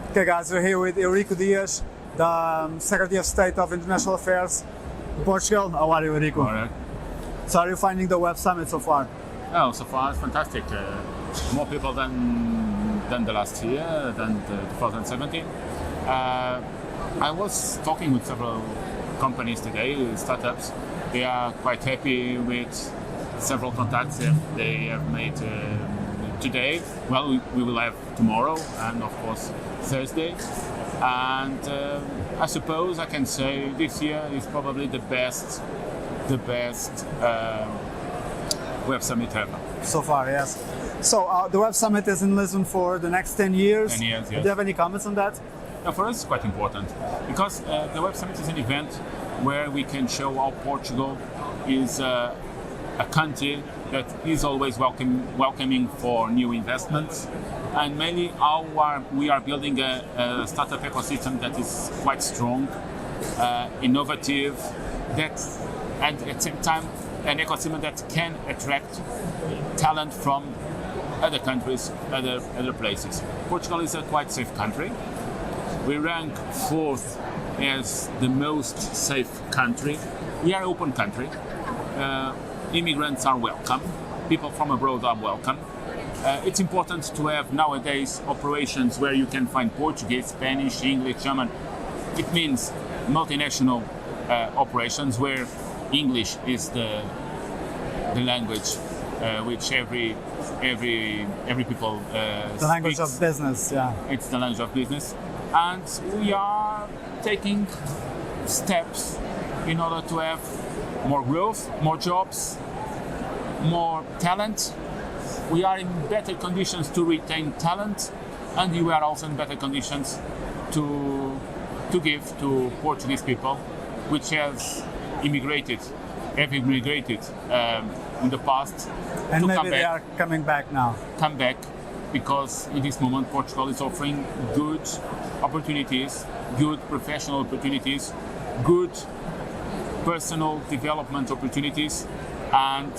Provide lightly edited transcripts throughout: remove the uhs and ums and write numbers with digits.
Okay guys, we're here with Eurico Dias, the Secretary of State of International Affairs in Portugal. How are you, Eurico? All right. So how are you finding the Web Summit so far? Oh, so far it's fantastic. More people than the last year, than 2017. I was talking with several companies today, startups. They are quite happy with several contacts they have made today. Well, we will have tomorrow and of course Thursday. And I suppose I can say this year is probably the best Web Summit ever. So far, yes. So the Web Summit is in Lisbon for the next 10 years. 10 years, yes. Do you have any comments on that? Now, for us, it's quite important because the Web Summit is an event where we can show how Portugal is a country that is always welcoming for new investments, and mainly how we are building a startup ecosystem that is quite strong, innovative, that and at the same time an ecosystem that can attract talent from other countries, other places. Portugal is a quite safe country. We rank 4th as the most safe country. We are an open country. Immigrants are welcome. People from abroad are welcome. It's important to have nowadays operations where you can find Portuguese, Spanish, English, German. It means multinational operations where English is the language which every people the language speaks. of business, yeah. It's the language of business, and we are taking steps in order to have more growth, more jobs, more talent. We are in better conditions to retain talent, and we are also in better conditions to give to Portuguese people, which have immigrated in the past. And to maybe come they back, are coming back now. come back, because in this moment Portugal is offering good opportunities, good professional opportunities, good personal development opportunities, and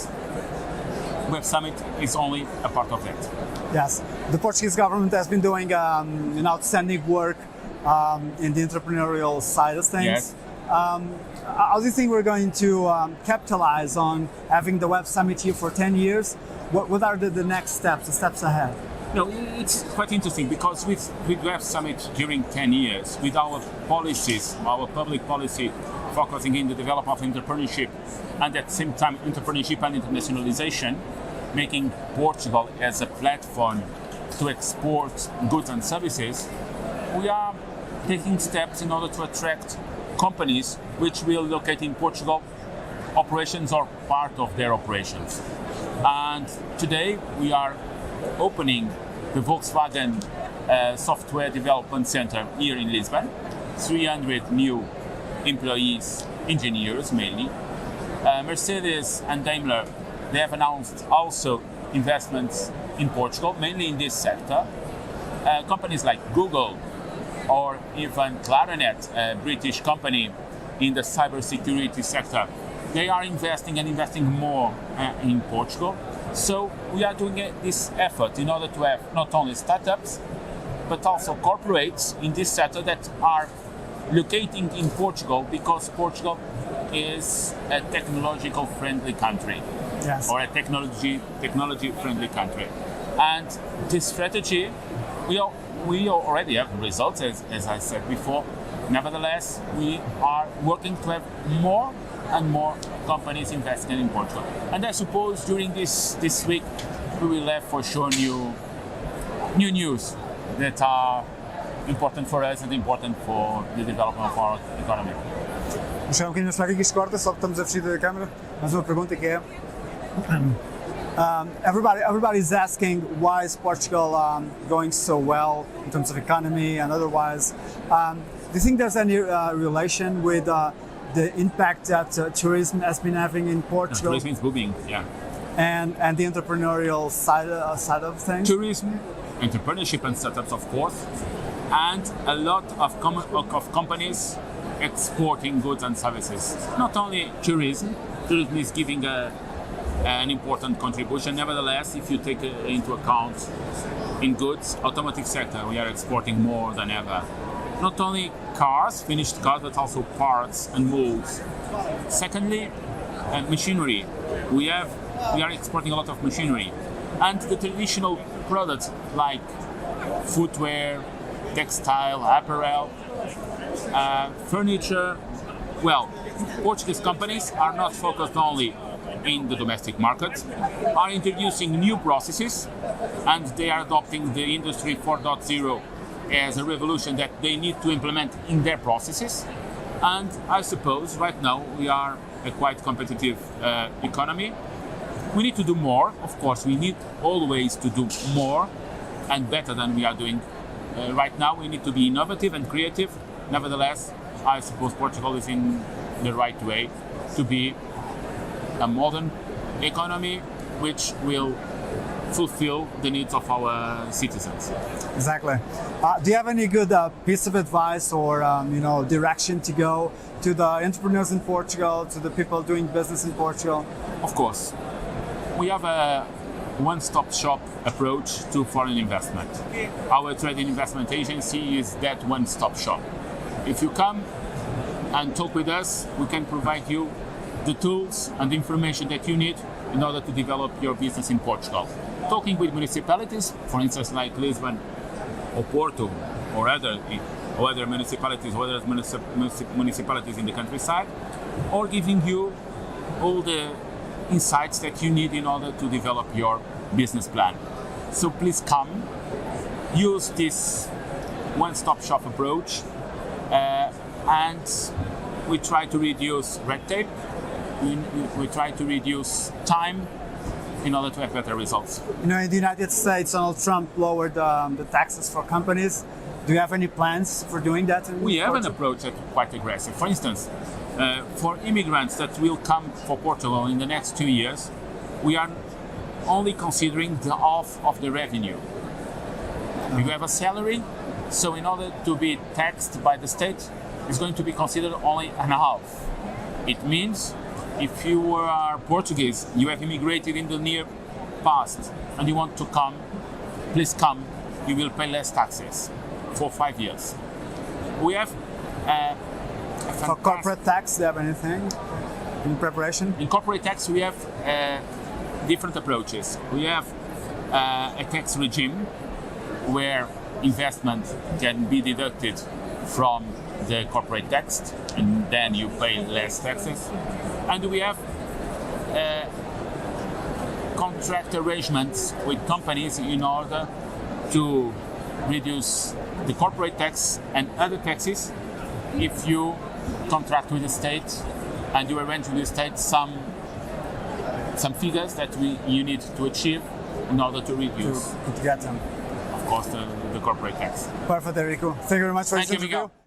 Web Summit is only a part of that. Yes, the Portuguese government has been doing outstanding work in the entrepreneurial side of things. Yes. How do you think we're going to capitalize on having the Web Summit here for 10 years? What are the next steps, the steps ahead? No, it's quite interesting because with Web Summit during 10 years, with our policies, our public policy focusing in the development of entrepreneurship, and at the same time entrepreneurship and internationalization, making Portugal as a platform to export goods and services, we are taking steps in order to attract companies which will locate in Portugal operations or part of their operations. And today we are opening the Volkswagen Software Development Center here in Lisbon. 300 new employees, engineers mainly. Mercedes and Daimler, they have announced also investments in Portugal, mainly in this sector. Companies like Google or even Clarinet, a British company in the cybersecurity sector, they are investing more in Portugal. So we are doing this effort in order to have not only startups, but also corporates in this sector that are locating in Portugal, because Portugal is a technological friendly country. Yes. Or a technology friendly country. And this strategy, we already have results, as I said before. Nevertheless, we are working to have more and more companies investing in Portugal. And I suppose during this week, we will have for sure new news that are important for us and important for the development of our economy. Vamos chegar um bocadinho mais para aqui que isto corta, só que estamos a fugir da câmera. Mas uma pergunta que é... everybody's asking why is Portugal going so well in terms of economy and otherwise. Do you think there's any relation with the impact that tourism has been having in Portugal? Tourism is booming, yeah. And the entrepreneurial side of things? Tourism, entrepreneurship and startups, of course, and a lot of companies exporting goods and services. Not only tourism is giving a an important contribution. Nevertheless, if you take into account in goods, automotive sector, we are exporting more than ever. Not only cars, finished cars, but also parts and molds. Secondly, machinery. We are exporting a lot of machinery, and the traditional products like footwear, textile, apparel, furniture. Well, Portuguese companies are not focused only in the domestic market, are introducing new processes, and they are adopting the Industry 4.0 as a revolution that they need to implement in their processes. And I suppose right now we are a quite competitive economy. We need to do more, of course. We need always to do more and better than we are doing right now. We need to be innovative and creative. Nevertheless, I suppose Portugal is in the right way to be a modern economy which will fulfill the needs of our citizens. Exactly. Do you have any good piece of advice or direction to go to the entrepreneurs in Portugal, to the people doing business in Portugal? Of course. We have a one-stop shop approach to foreign investment. Our trade and investment agency is that one-stop shop. If you come and talk with us, we can provide you the tools and the information that you need in order to develop your business in Portugal. Talking with municipalities, for instance, like Lisbon or Porto or other municipalities or other municipalities in the countryside, or giving you all the insights that you need in order to develop your business plan. So please come, use this one-stop shop approach, and we try to reduce red tape, we try to reduce time in order to have better results. In the United States, Donald Trump lowered the taxes for companies. Do you have any plans for doing that? We have an approach that's quite aggressive. For instance, for immigrants that will come for Portugal in the next 2 years, we are only considering the half of the revenue. You have a salary, so in order to be taxed by the state, it's going to be considered only an half. It means if you are Portuguese, you have immigrated in the near past, and you want to come, please come, you will pay less taxes for 5 years. We have for corporate tax, do you have anything in preparation? In corporate tax, we have different approaches. We have a tax regime where investment can be deducted from the corporate tax, and then you pay less taxes. And we have contract arrangements with companies in order to reduce the corporate tax and other taxes if you contract with the state and you arrange with the state some figures that you need to achieve in order to reduce to get them. Of course, the corporate tax. Perfect, Eurico. Thank you very much for this interview. Miguel.